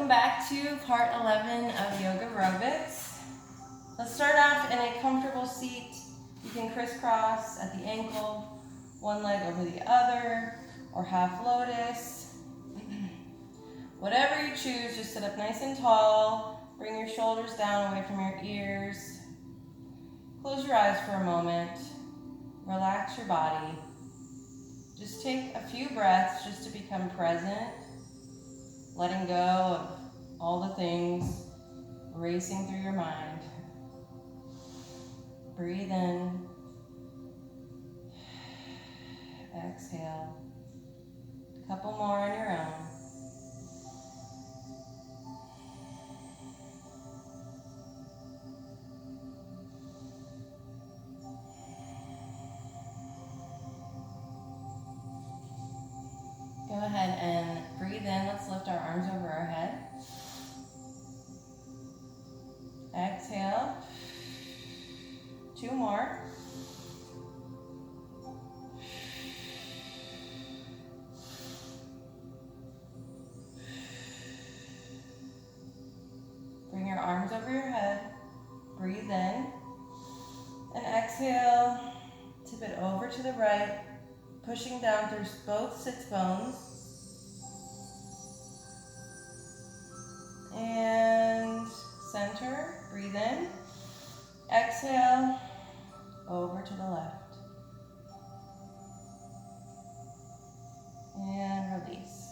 Welcome back to part 11 of Yogarobix. Let's start off in a comfortable seat. You can crisscross at the ankle, one leg over the other, or half lotus. Whatever you choose, just sit up nice and tall. Bring your shoulders down away from your ears. Close your eyes for a moment. Relax your body. Just take a few breaths just to become present. Letting go of all the things racing through your mind. Breathe in. Exhale. A couple more on your own. Go ahead and breathe in. Let's lift our arms over our head. Exhale. 2 more. Bring your arms over your head. Breathe in. And exhale. Tip it over to the right. Pushing down through both sits bones. And center, breathe in. Exhale, over to the left. And release.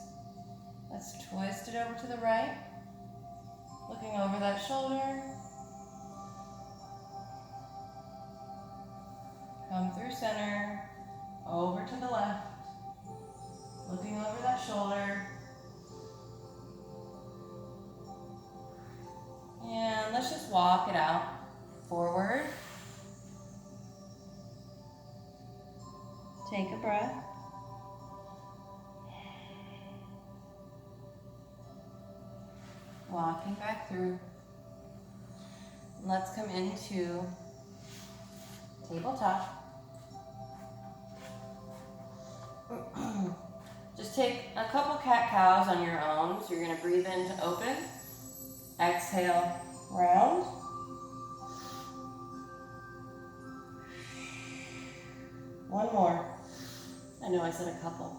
Let's twist it over to the right. Looking over that shoulder. Come through center. Over to the left, looking over that shoulder. And let's just walk it out. Forward. Take a breath. Walking back through. Let's come into tabletop. Just take a couple cat-cows on your own. So you're going to breathe in to open. Exhale, round. One more. I know I said a couple.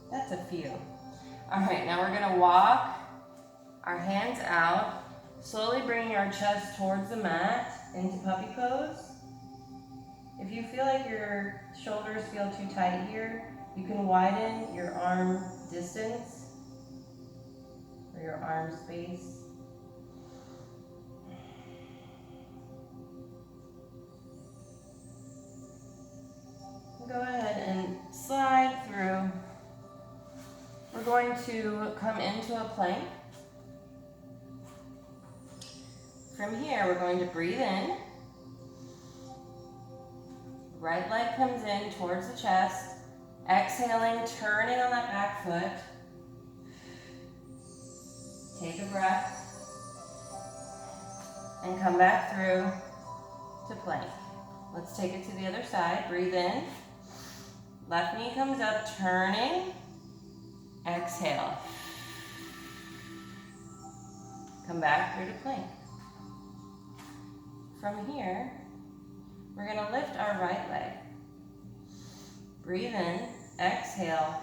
That's a few. All right, now we're going to walk our hands out, slowly bringing our chest towards the mat into puppy pose. If you feel like your shoulders feel too tight here, you can widen your arm distance or your arm space. Go ahead and slide through. We're going to come into a plank. From here, we're going to breathe in. Right leg comes in towards the chest. Exhaling, turning on that back foot. Take a breath. And come back through to plank. Let's take it to the other side. Breathe in. Left knee comes up, turning. Exhale. Come back through to plank. From here, we're going to lift our right leg. Breathe in, exhale,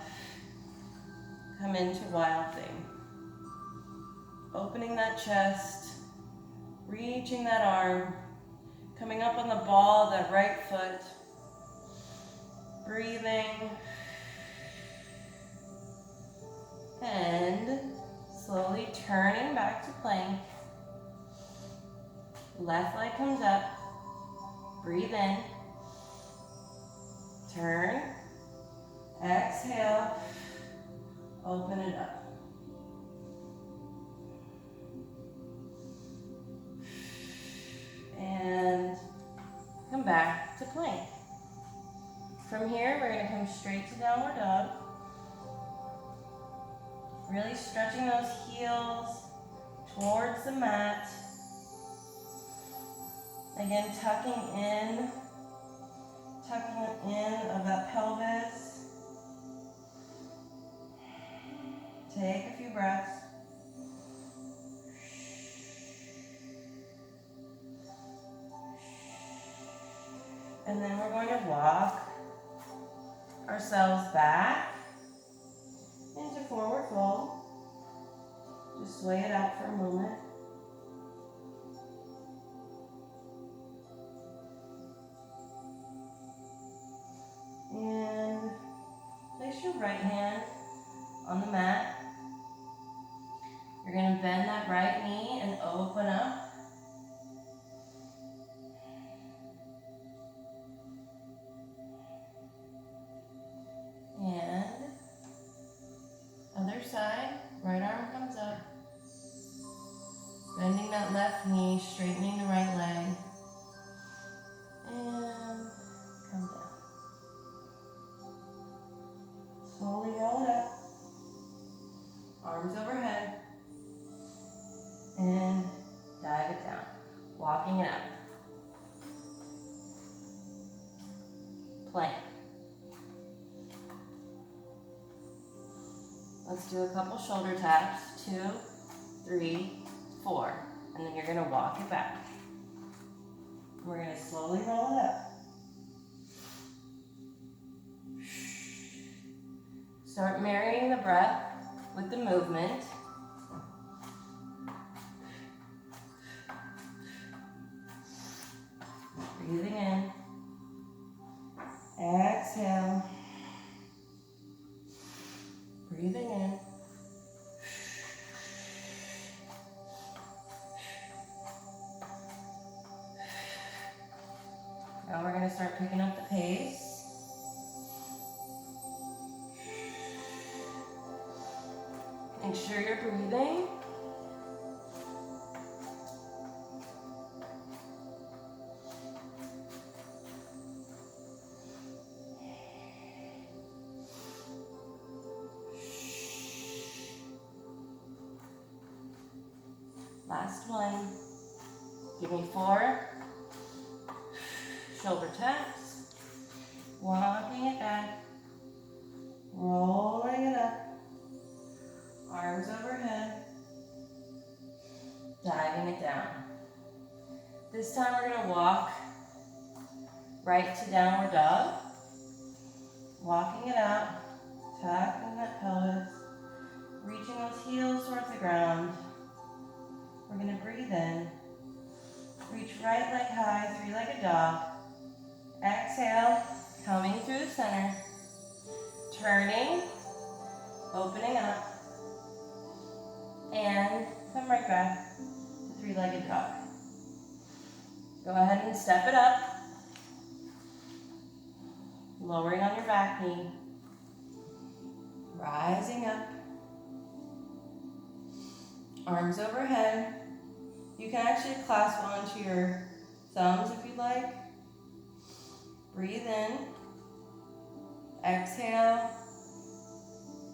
come into wild thing. Opening that chest, reaching that arm, coming up on the ball of that right foot. Breathing. And slowly turning back to plank. Left leg comes up. Breathe in. Turn. Exhale. Open it up. And come back to plank. From here, we're going to come straight to downward dog. Really stretching those heels towards the mat. Again, tucking in of that pelvis. Take a few breaths. And then we're going to walk ourselves back into forward fold. Just sway it out for a moment. And place your right hand on the mat. You're going to bend that right knee and open up. And other side, right arm comes up. Bending that left knee, straightening the right leg. And come down. Slowly roll it up. Arms overhead. And dive it down. Walking it up. Plank. Let's do a couple shoulder taps. 2, 3, 4. And then you're going to walk it back. We're going to slowly roll it up. Start marrying the breath with the movement. Breathing in. Exhale. Breathing in. Now we're going to start picking up the pace. Make sure you're breathing. Last one. Give me 4. Shoulder taps. Walking it back. Rolling it up. Arms overhead. Diving it down. This time we're going to walk right to downward dog. Walking it out. Tucking that pelvis. Reaching those heels towards the ground. We're going to breathe in. Reach right leg high, 3-legged dog. Exhale, coming through the center. Turning, opening up. And come right back to 3-legged dog. Go ahead and step it up. Lowering on your back knee. Rising up. Arms overhead. You can actually clasp onto your thumbs if you'd like. Breathe in. Exhale.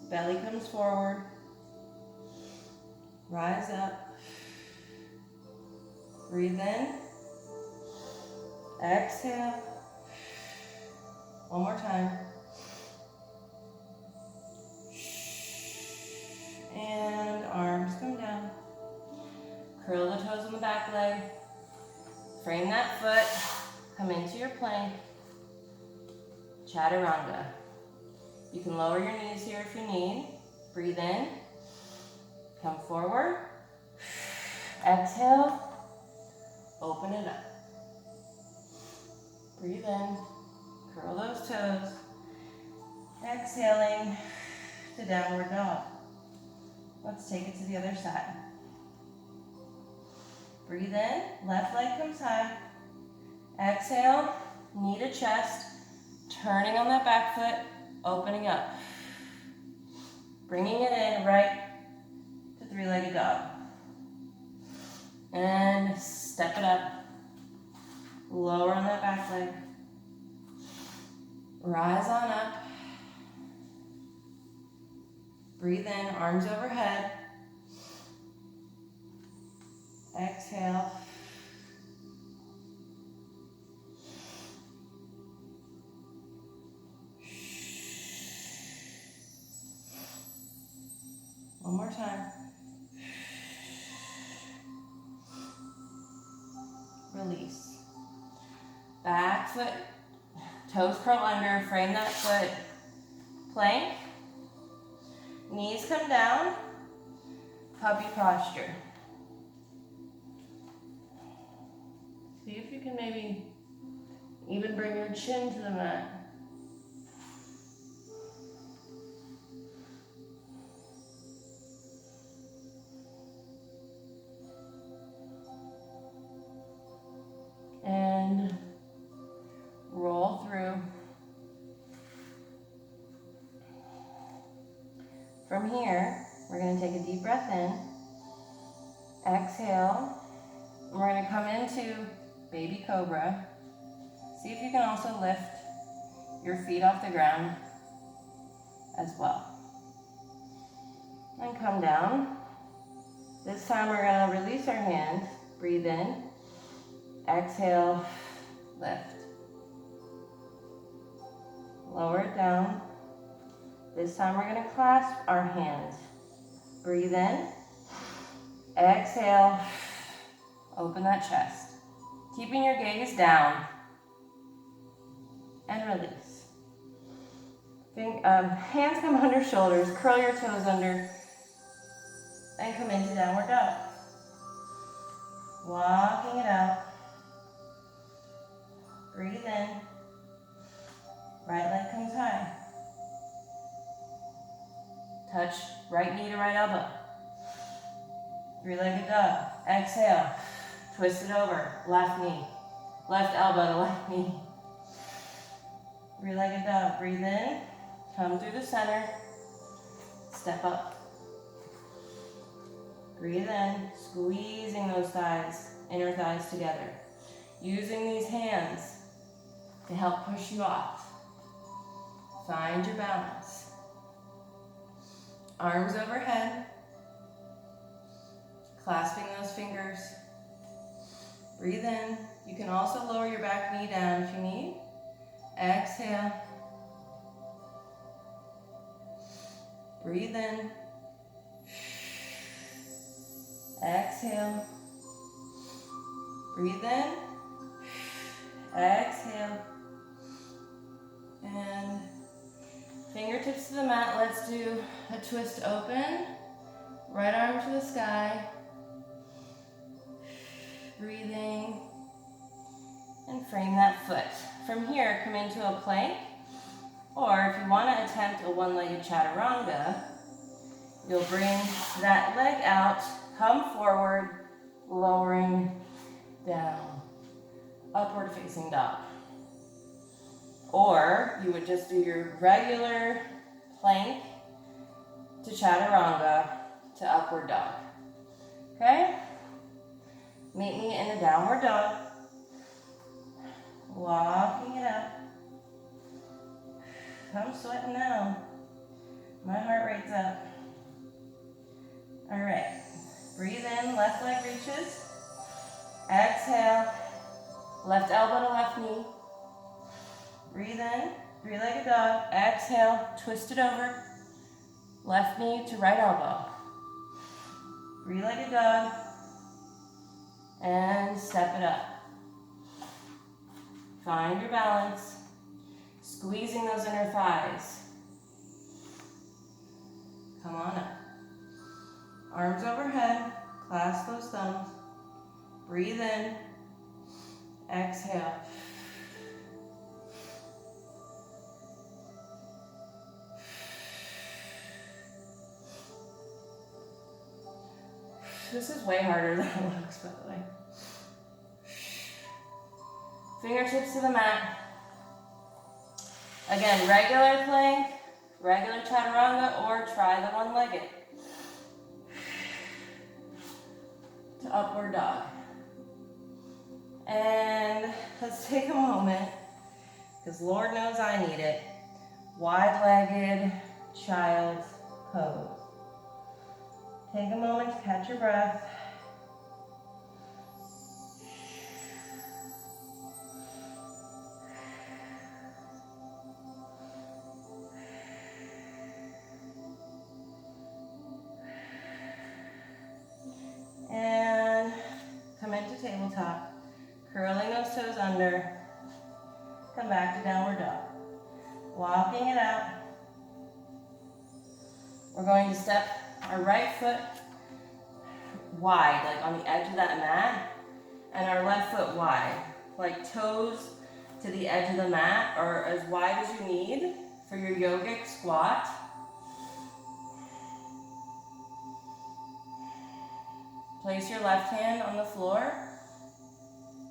Belly comes forward. Rise up. Breathe in. Exhale. One more time. And arms come down. Curl the toes on the back leg. Frame that foot. Come into your plank. Chaturanga. You can lower your knees here if you need. Breathe in. Come forward. Exhale. Open it up. Breathe in. Curl those toes. Exhaling to downward dog. Let's take it to the other side. Breathe in. Left leg comes high. Exhale. Knee to chest. Turning on that back foot. Opening up. Bringing it in right to 3-legged dog. And step it up. Lower on that back leg. Rise on up. Breathe in, arms overhead. Exhale. One more time. Release. Back foot Toes curl under, frame that foot. Plank. Knees come down. Puppy posture. See if you can maybe even bring your chin to the mat. And roll through. From here, we're going to take a deep breath in. Exhale. We're going to come into baby cobra. See if you can also lift your feet off the ground as well. And come down. This time we're going to release our hands. Breathe in. Exhale, lift. Lower it down. This time we're going to clasp our hands. Breathe in. Exhale, open that chest. Keeping your gaze down. And release. Hands come under shoulders, curl your toes under, and come into downward dog. Walking it out. Breathe in. Right leg comes high. Touch right knee to right elbow. Three-legged dog. Exhale. Twist it over. Left knee. Left elbow to left knee. Three-legged dog. Breathe in. Come through the center. Step up. Breathe in. Squeezing those thighs, inner thighs together. Using these hands to help push you off. Find your balance. Arms overhead. Clasping those fingers. Breathe in. You can also lower your back knee down if you need. Exhale. Breathe in. Exhale. Breathe in. Exhale. And fingertips to the mat. Let's do a twist open. Right arm to the sky. Breathing. And frame that foot. From here, come into a plank. Or if you want to attempt a one-legged chaturanga, you'll bring that leg out, come forward, lowering down. Upward facing dog. Or you would just do your regular plank to chaturanga to upward dog. Okay? Meet me in a downward dog. Walking it out. I'm sweating now. My heart rate's up. All right. Breathe in, left leg reaches. Exhale. Left elbow to left knee. Breathe in, three-legged dog. Exhale, twist it over. Left knee to right elbow. Three-legged dog. And step it up. Find your balance. Squeezing those inner thighs. Come on up. Arms overhead. Clasp those thumbs. Breathe in. Exhale. This is way harder than it looks, by the way. Fingertips to the mat. Again, regular plank, regular chaturanga, or try the one-legged. To upward dog. And let's take a moment, because Lord knows I need it. Wide-legged child's pose. Take a moment to catch your breath. And come into tabletop, curling those toes under. Come come back to downward dog. Walking it out. We're going to step our right foot wide, like on the edge of that mat, and our left foot wide, like toes to the edge of the mat, or as wide as you need for your yogic squat. Place your left hand on the floor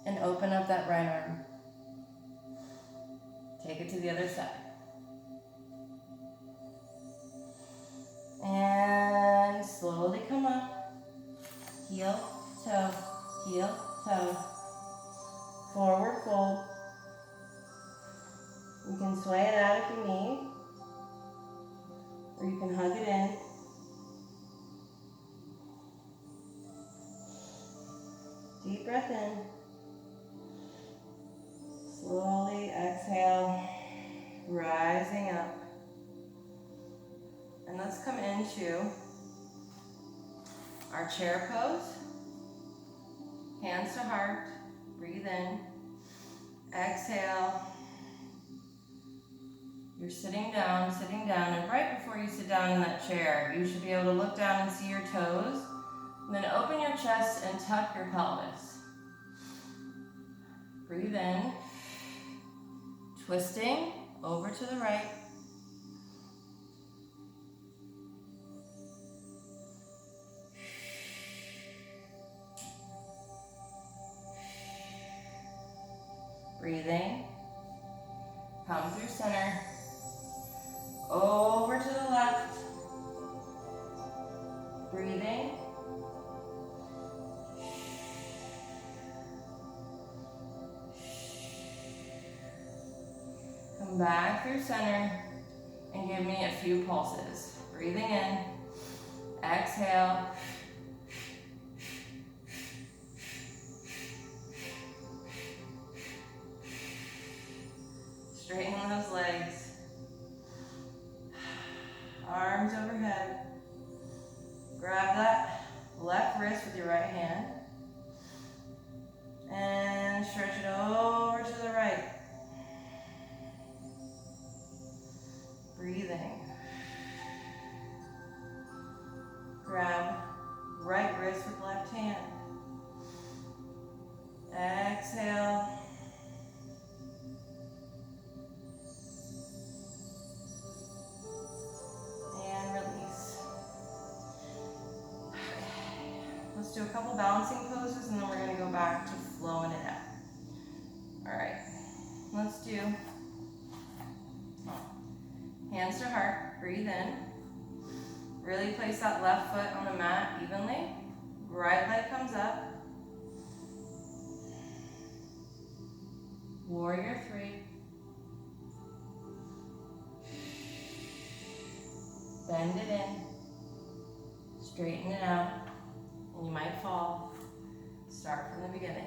and open up that right arm. Take it to the other side. And slowly come up. Heel, toe, heel, toe. Forward fold. You can sway it out if you need, or you can hug it in. Deep breath in. Slowly exhale, rising up. And let's come into our chair pose. Hands to heart. Breathe in. Exhale. You're sitting down, and right before you sit down in that chair, you should be able to look down and see your toes. And then open your chest and tuck your pelvis. Breathe in. Twisting over to the right. Breathing. Come through center. Over to the left. Breathing. Come back through center and give me a few pulses. Breathing in. Exhale. Straighten those legs. Arms overhead. Grab that left wrist with your right hand. And stretch it over to the right. Breathing. Grab right wrist with left hand. Exhale. And release. Okay. Let's do a couple balancing poses and then we're going to go back to flowing it out. All right. Let's do hands to heart. Breathe in. Really place that left foot on the mat evenly. Right leg comes up. Warrior 3. Bend it in. Straighten it out. And you might fall. Start from the beginning.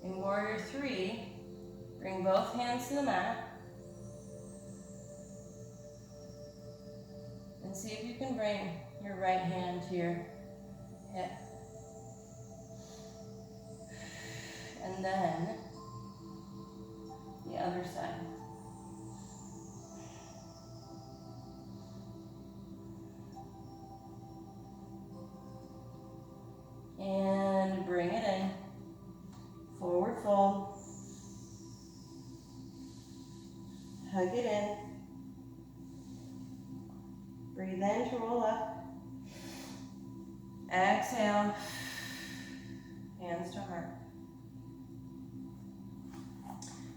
In Warrior 3, bring both hands to the mat. And see if you can bring your right hand to your hip. And then the other side. And bring it in. Forward fold. Hug it in. Breathe in to roll up. Exhale. Hands to heart.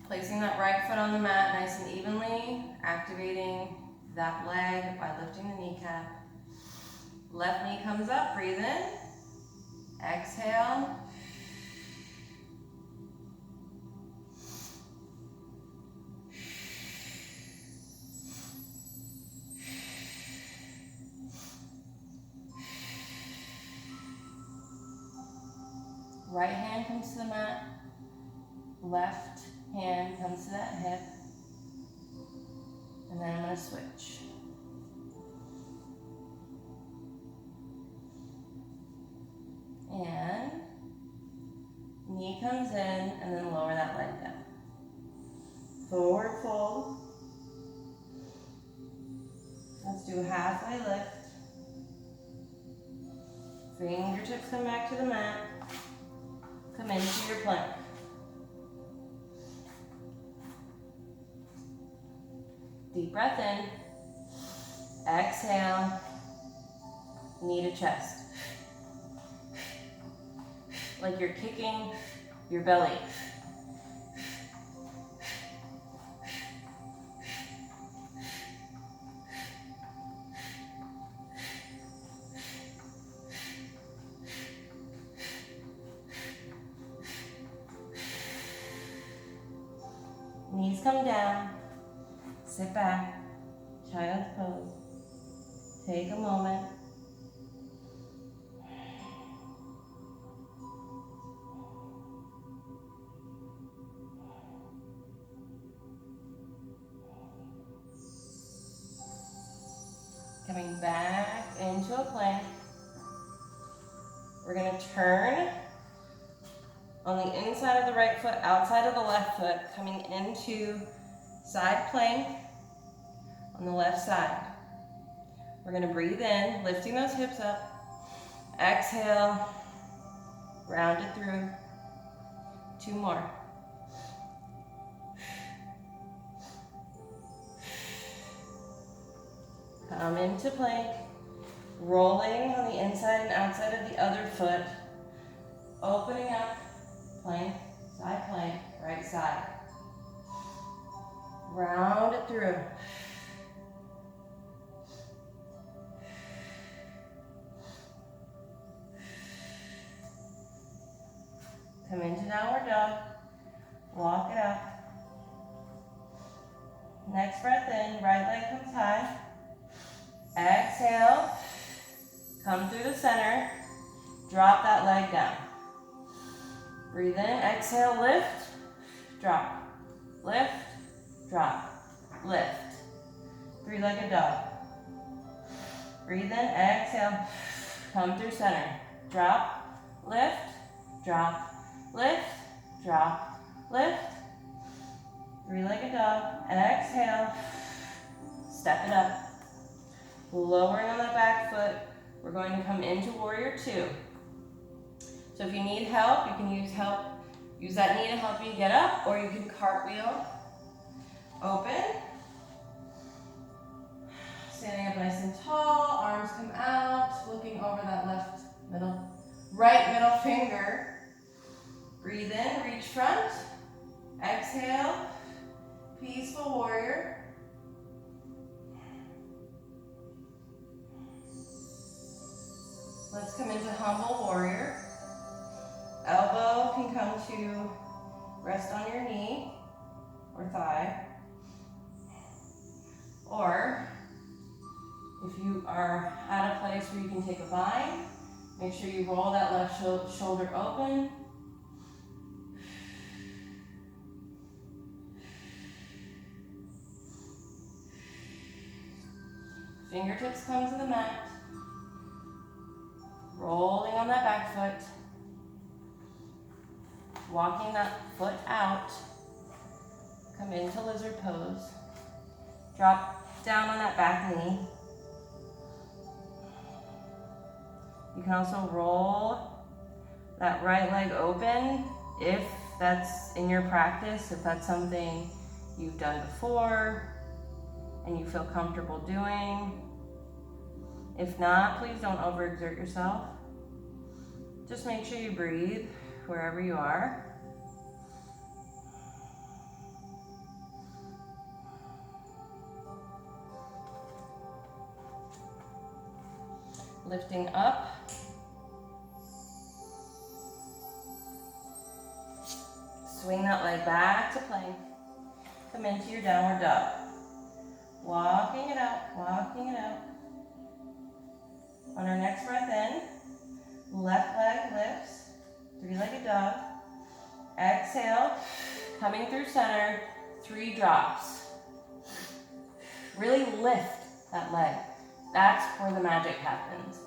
Placing that right foot on the mat nice and evenly, activating that leg by lifting the kneecap. Left knee comes up, breathe in. Exhale. Right hand comes to the mat. left hand comes to that hip. And then I'm going to switch. And knee comes in and then lower that leg down. Forward fold. Let's do a halfway lift. Fingertips come back to the mat. Come into your plank. Deep breath in. Exhale. Knee to chest. Like you're kicking your belly. Knees come down. Sit back. Child's pose. Take a moment. Coming back into a plank. We're going to turn on the inside of the right foot, outside of the left foot, coming into side plank on the left side. We're going to breathe in, lifting those hips up. Exhale, round it through. 2 more. Come into plank, rolling on the inside and outside of the other foot, opening up, plank, right side. Round it through. Come into downward dog, walk it up. Next breath in, right leg comes high. Exhale, come through the center, drop that leg down. Breathe in, exhale, lift, drop, lift, drop, lift. 3-legged dog. Breathe in, exhale, come through center, drop, lift, drop, lift, drop, lift. 3-legged dog, exhale, step it up. Lowering on that back foot, we're going to come into warrior 2. So if you need help, you can use that knee to help you get up, or you can cartwheel. Open. Standing up nice and tall, arms come out, looking over that right middle finger. Breathe in, reach front. Exhale, peaceful warrior. Let's come into humble warrior. Elbow can come to rest on your knee or thigh. Or if you are at a place where you can take a bind, make sure you roll that left shoulder open. Fingertips come to the mat. Rolling on that back foot. Walking that foot out. Come into lizard pose. Drop down on that back knee. You can also roll that right leg open if that's in your practice, if that's something you've done before and you feel comfortable doing. If not, please don't overexert yourself. Just make sure you breathe wherever you are. Lifting up. Swing that leg back to plank. Come into your downward dog. Walking it out, walking it out. On our next breath in, left leg lifts, 3-legged dog. Exhale, drops. Really lift that leg. That's where the magic happens.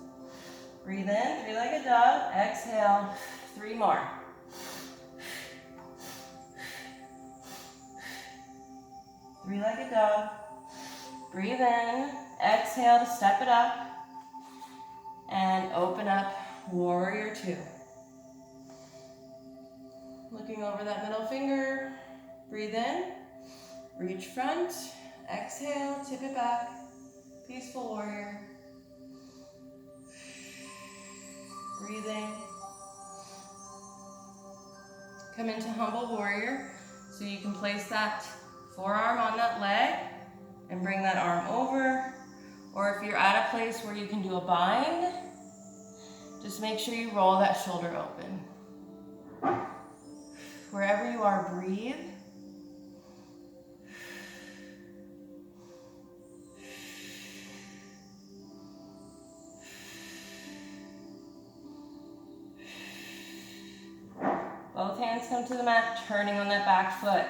Breathe in, three-legged dog. Exhale, 3 more. Three-legged dog. Breathe in, exhale to step it up, and open up, warrior 2. Looking over that middle finger, breathe in, reach front, exhale, tip it back, peaceful warrior. Breathing. Come into humble warrior, so you can place that forearm on that leg and bring that arm over. Or if you're at a place where you can do a bind, just make sure you roll that shoulder open. Wherever you are, breathe. Both hands come to the mat, turning on that back foot.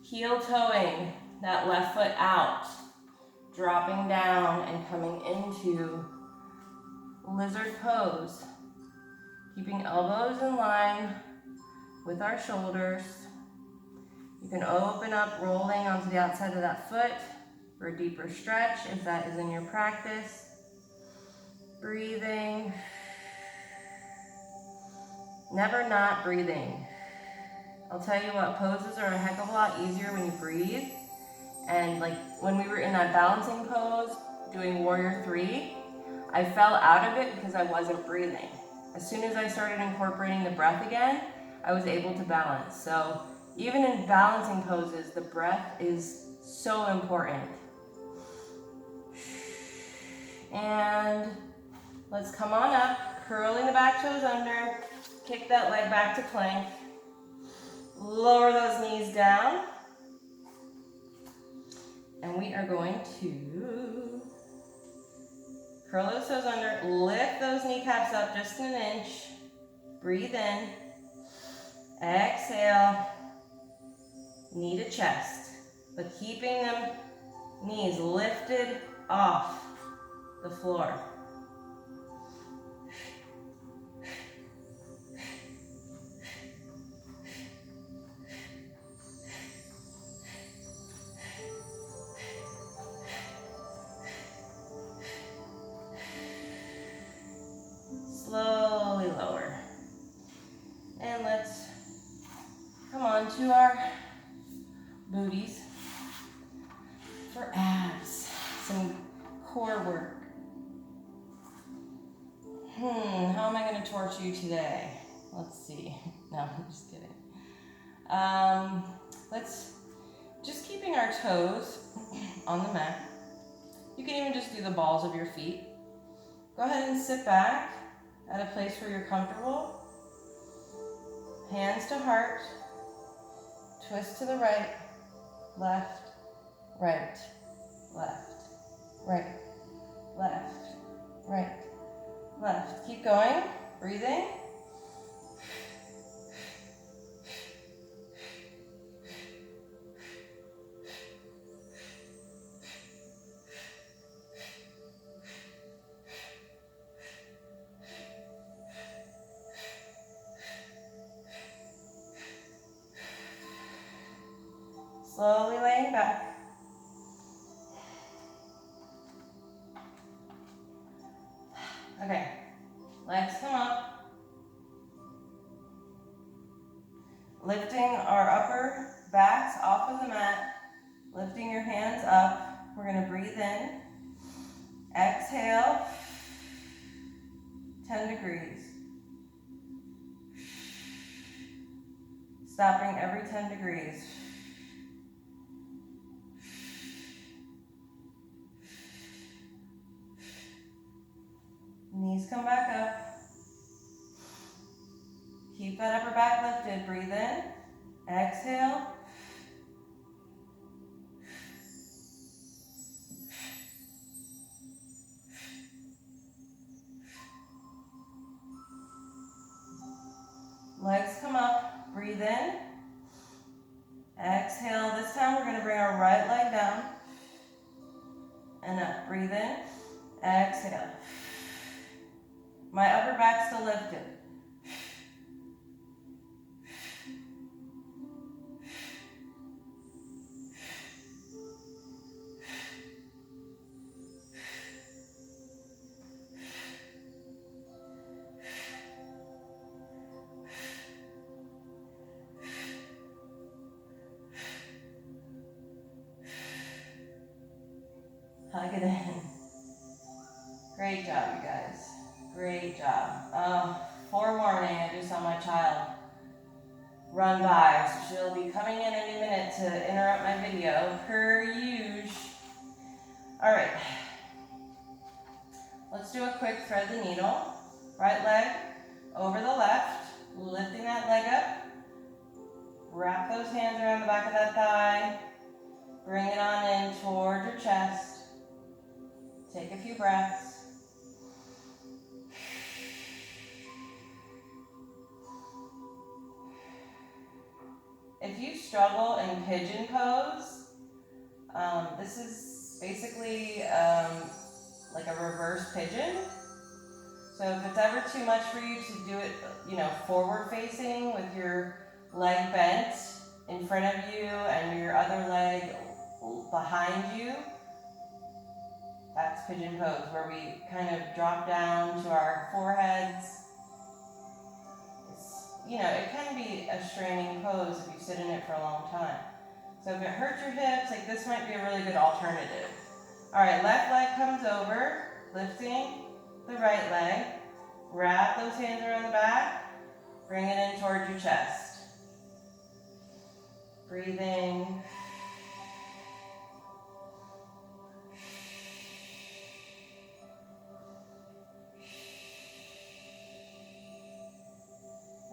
Heel toeing that left foot out, dropping down and coming into lizard pose. Keeping elbows in line with our shoulders. You can open up, rolling onto the outside of that foot for a deeper stretch if that is in your practice. Breathing. Never not breathing. I'll tell you what, poses are a heck of a lot easier when you breathe. And like when we were in that balancing pose, doing warrior 3, I fell out of it because I wasn't breathing. As soon as I started incorporating the breath again, I was able to balance. So even in balancing poses, the breath is so important. And let's come on up, curling the back toes under, kick that leg back to plank. Lower those knees down. And we are going to curl those toes under, lift those kneecaps up just an inch. Breathe in. Exhale. Knee to chest. But keeping them knees lifted off the floor. Slowly lower. And let's come on to our booties for abs. Some core work. How am I going to torch you today? Let's see. No, I'm just kidding. Let's just keeping our toes on the mat. You can even just do the balls of your feet. Go ahead and sit back at a place where you're comfortable. Hands to heart. Twist to the right, left, right, left, right, left, right, left. Keep going, breathing. Slowly laying back. Okay, legs come up. Lifting our upper backs off of the mat. Lifting your hands up. We're going to breathe in. Exhale. 10 degrees. Stopping every 10 degrees. Knees come back up. Keep that upper back lifted. Breathe in. Exhale. Legs come up. Breathe in. Exhale. This time back down. And up. Breathe in. Exhale. My upper back's still lifted. Hug it in. Great job, you guys. Great job. Forewarning, I just saw my child run by, so she'll be coming in any minute to interrupt my video, per usual. All right. Let's do a quick thread the needle. Right leg over the left, lifting that leg up. Wrap those hands around the back of that thigh. Bring it on in toward your chest. Take a few breaths. If you struggle in pigeon pose, this is basically like a reverse pigeon. So if it's ever too much for you to do it, forward facing with your leg bent in front of you and your other leg behind you, that's pigeon pose, where we kind of drop down to our foreheads. It can be a straining pose if you sit in it for a long time. So if it hurts your hips, like this might be a really good alternative. All right, left leg comes over, lifting the right leg. Wrap those hands around the back. Bring it in towards your chest. Breathing.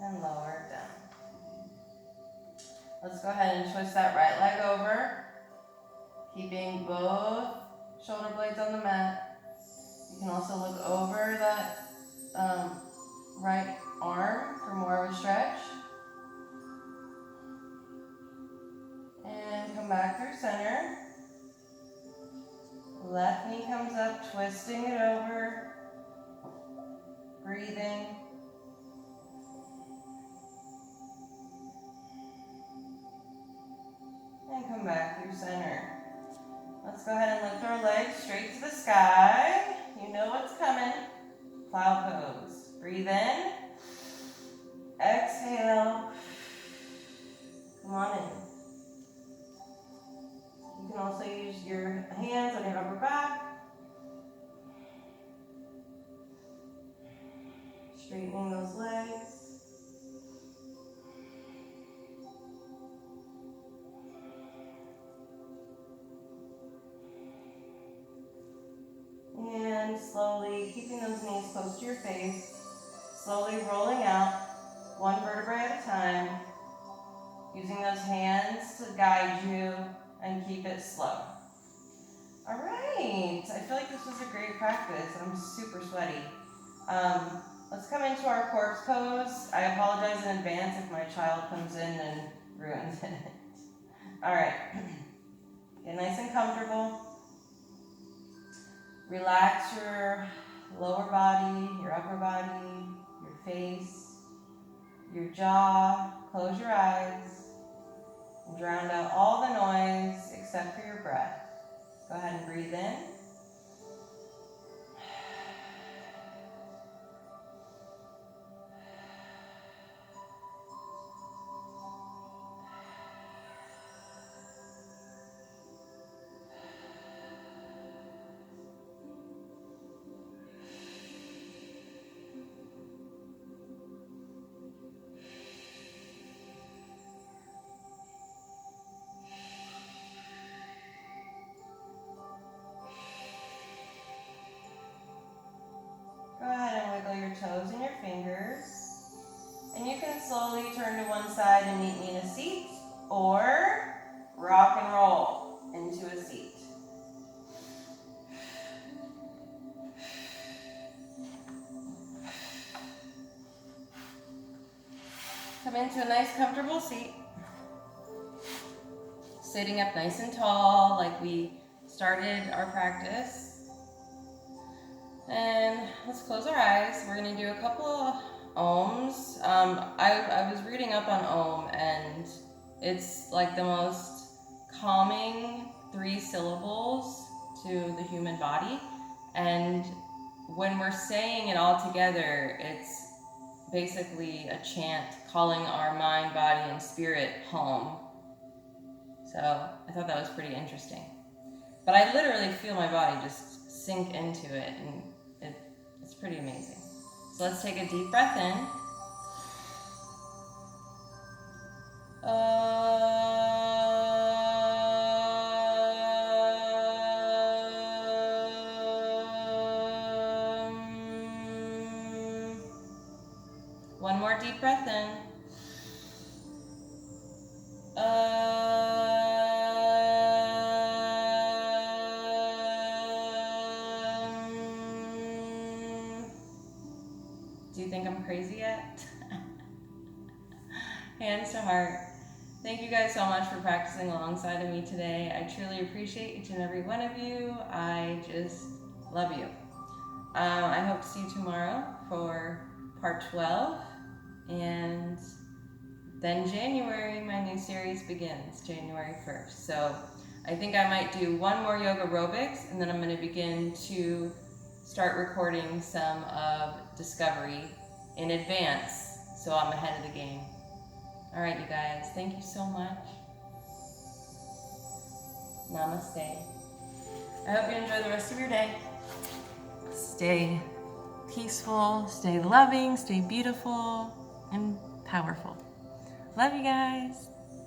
And lower it down. Let's go ahead and twist that right leg over, keeping both shoulder blades on the mat. You can also look over that right arm for more of a stretch. And come back through center. Left knee comes up, twisting it over, breathing. And come back through center. Let's go ahead and lift our legs straight to the sky. You know what's coming. Cloud pose. Breathe in. Exhale. Come on in. You can also use your hands on your upper back. Straightening those legs. And slowly, keeping those knees close to your face, slowly rolling out, one vertebrae at a time, using those hands to guide you and keep it slow. All right, I feel like this was a great practice. I'm super sweaty. Let's come into our corpse pose. I apologize in advance if my child comes in and ruins it. All right, get nice and comfortable. Relax your lower body, your upper body, your face, your jaw. Close your eyes and drown out all the noise except for your breath. Go ahead and breathe in. Go ahead and wiggle your toes and your fingers. And you can slowly turn to one side and meet me in a seat, or rock and roll into a seat. Come into a nice comfortable seat. sitting up nice and tall like we started our practice. And let's close our eyes. We're gonna do a couple of ohms. I was reading up on Om, and it's like the most calming 3 syllables to the human body. And when we're saying it all together, it's basically a chant calling our mind, body, and spirit home. So I thought that was pretty interesting. But I literally feel my body just sink into it, and it's pretty amazing. So let's take a deep breath in. One more deep breath in. Do you think I'm crazy yet? Hands to heart. Thank you guys so much for practicing alongside of me today. I truly appreciate each and every one of you. I just love you. I hope to see you tomorrow for part 12. And then January, my new series begins, January 1st. So I think I might do one more Yogarobix, and then I'm going to begin to start recording some of Discovery in advance, so I'm ahead of the game. All right, you guys, thank you so much. Namaste. I hope you enjoy the rest of your day. Stay peaceful, stay loving, stay beautiful, and powerful. Love you guys.